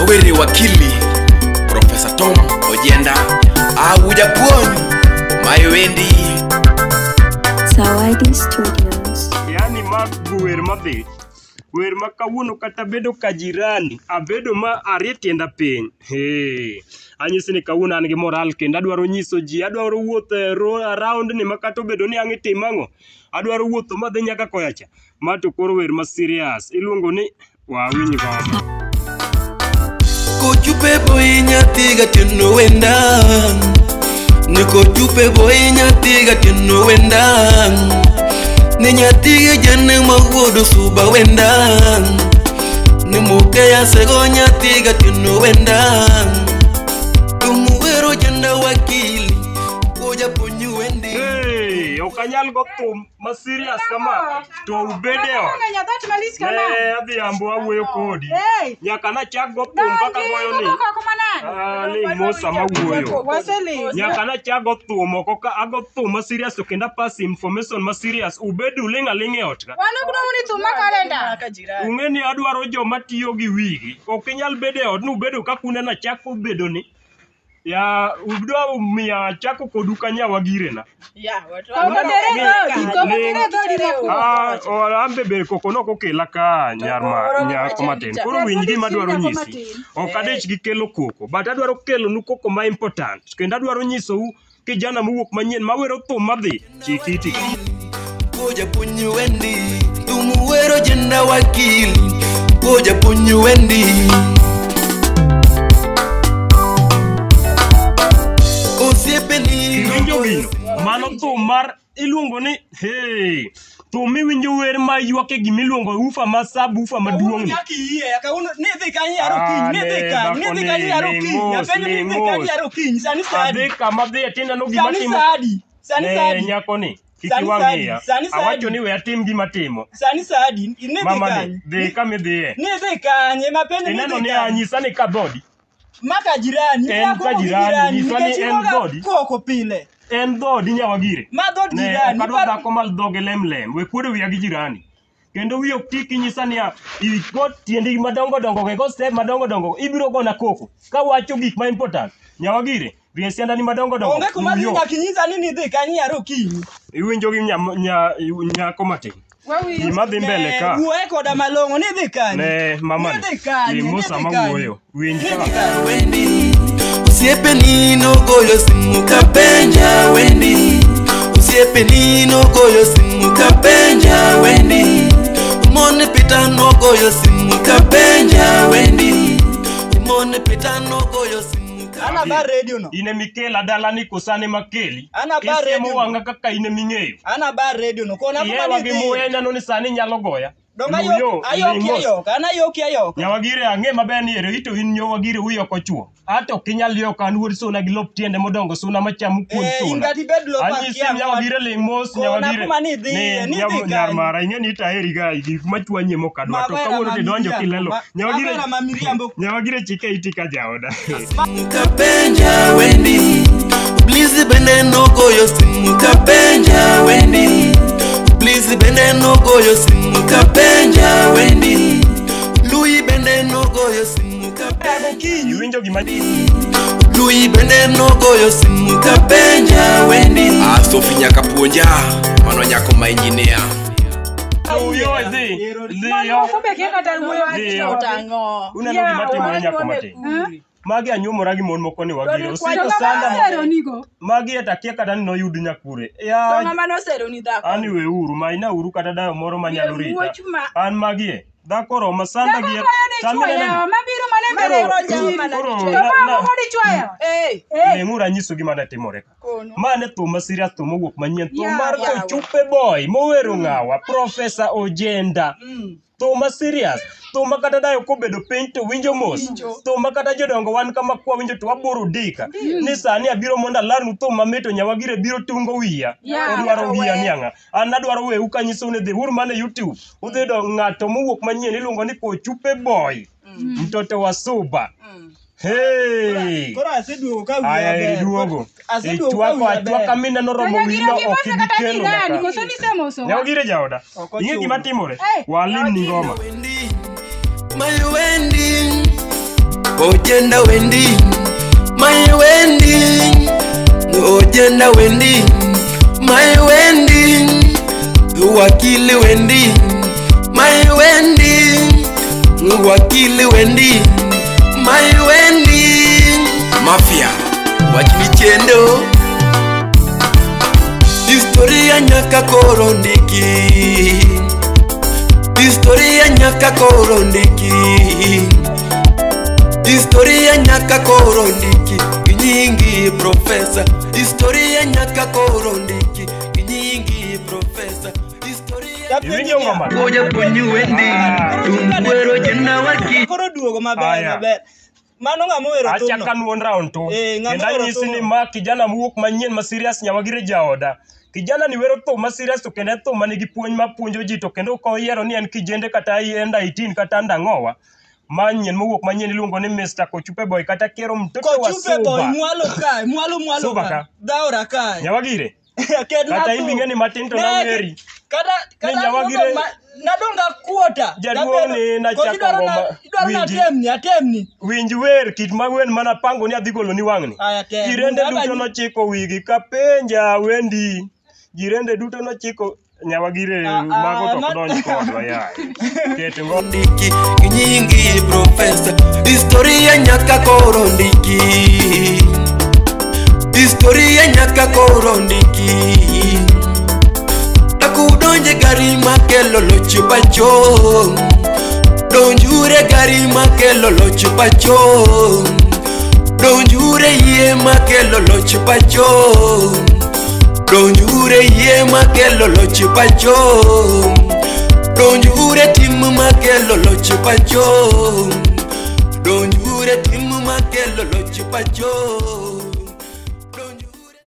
Wawere wakili Professor Tom Ojenda Awujapuonj Mayowendi Zawadi Studios. Yani mag wer madhi wer makawuono kata bedo kajirani abedo ma arietienda piny anyisi ni kawuono an gi moral kendo adwaro nyiso ji adwaro wuotho around ni makato bedo ni ang'e timango adwaro wuotho madhi nyaka koyacha ma to koro wer ma serious iluongo ni wawinj goma Kochupe boy nyathiga tino wendang Ni kochupe boy nyathiga tino wendang Ni nyathiga jane mawuodo suba wendang Ni mukeya sego nyathiga tino wendang Tumuwero jenda wakili Koja punyu wendi okanyal go thum ma serious kama to ubedeo adhi ambo awuoyo kodi nyaka nachak go thum kaka goyo ni mosa mawuoyo nyaka nachak go thum oko ka ago thum ma serious to kenda pass information ma serious ubedu linga linge ot ka ung'eni adwaro joma tiyo gi wigi okinyal bede ot nubedo ka kuna nachak ubedo ni ya ubdo miya chako koduka Nyawagire na ambe be kokono kokela ka nyako matin koro winj gima adwaro nyisi ok adich gi kelo koko but adwaro kelo nu koko ma important kendo adwaro nyisou kijana mowuok manyien mawero thum madhi chikiti Koja punyu wendi Tumuwero jenda wakili Koja punyu wendi Iwinjo gino mano thum mar iluongo ni thum miwinjo wer ma ywake gimiluongo ufa ma sub ufa maduong' adhi kama dhi atineno gima timo nyako ni kik iwang'iya awacho ni we atim gima timo mama ni dhi kamidhiye ineno ni anyisa ni kadhodi Maka jirani, en kajirani, niswani en dhodi koko pile. En dhodi Nyawagire. Ma dhod jirani. Ne okadwa dhako mal dhoge lem. We kuodo wiya gi jirani. Kendo wiyo tiki nyisa ni igot tiendi madongo dongo go step madongo dongo ibiro gona koko. Ka wacho gik ma important. Nyawagire, riesianda ni madongo dongo. Onge kuma dhi nyaka ni dhi kanyi aro kinyi. Iwinjo gi nyako matin. Gima dhi mbele ka wuoye koda malong'o ni dhi kanyi ne mama ni mosa mawuoyo winj ka Wendi Usiepe nino goyo simu kapenja Wendi Usiepe nino goyo simu kapenja Wendi Umone pita no goyo simu kapenja Wendi Umone pita no goyo simu Ana ba radio no ine mikela dala ni kosane makeli Ana ba radio mo wanga kaka ine ming'eyo Ana ba radio no kona kuma ni muenya no ni sani nyalo goya Donga ayok ana ayok Nyawagire ang'e maber ni ero ito in Nyawagire wiyo kochuo ato kinyal yok an wuod suna gi lop tiende modongo suna machamu kuon suna anyisi Nyawagire ling mos Nyawagire ni nyar mara ing'eni itaheri ga gik machwanye mokadwa to kawuono ti donjo kilelo Nyawagire chike iti ka jaoda kapenja Wendi Please bende no goyo simu kapenja Wendi Please bende no goyo simu kapenja Wendi Lui bende no goyo simu kapenja Iwinjo gima Lui bende no goyo simu kapenja Wendi Sofi nyaka puonja mano nyako ma engineer Uyo zi Uneno gima timore nyako matin Magi anyuomora gi mon moko ni Wagire osiko sanda magi etakia kata ni noyud nyakure ya ani we uru ma ina uru kata dayo moro manyalo rita an magie dhako roma sanda gi ng'ura nyiso gima ne timore ka mane thum ma serious thum mowuok manyien thum mar Kochupe boy mowero ng'awa Professor Ojenda thum ma serious thum ma kata dayo kobedo piny to winjo mos thum ma kata jodongo wan kama kwa winjo to waboro dika ni sani abiro mondo alarnu thum mamito Nyawagire biro tungo wiya odwaro wiya niang'a an adwaro weu kanyiso ne dhi uru mane YouTube udhi do ng'ato mowuok manyien iluongo ni Kochupe boy mtoto wa Suba Hey! Kora aseduogo ka wiya aya iduogo chwaka mina no romo wino okibikelo nani koso ni semoso Nyawagire jaoda inge gima timore walim ni ngoma Mayowendi Ojenda Wendy, my Wendy. Ojenda Wendy, my Wendy. Wakili Wendy, my Wendy. Wakili Wendy, my Wendy. Mafia wachimichendo, historia nyaka korondiki, historia nyaka korondiki, historia nyaka korondiki, nyingi profesa, historia nyaka korondiki, nyingi profesa, historia Koja ponyu Wendy, tungwero jena waki. Koro duogo maber. Mano ng'ama wero thumno. Acha kan one round to. Kenda nyisi ni ma kijana muok manyien ma serious Nyawagire jaoda. Kijana ni wero thum ma serious to kendo thum manigi puonj ma puonjo ji to kendo ko yiero ni en kijende kata enda 18 kata ndang'owa. Manyien muok manyien iluongo ni Mr. Kochupe Boy kata kero mtoto wa Suba. Kochupe Boy mwalo kai, mwalo kai. Daura kai. Nyawagire. Kata imbingeni matin to na weri. Kata Nyawagire nadonga kuota. Jaduong' na chako ngoma. Atemni. Winj wer kit magwen mana pango ni adhi golo ni wang'ni. Jirende duto nochiko wigi kapenja Wendy. Jirende duto nochiko Nyawagire mago to kodonj kodwa yaye. Ket ngondiki nyingi profesa, historia nyaka korondiki, historia nyaka korondiki. Akudonje gari makelo locho pacho, donjure gari makelo locho pacho, donjure ye makelo locho pacho, donjure ye makelo locho pacho, donjure timu makelo locho pacho, donjure timu makelo locho pacho.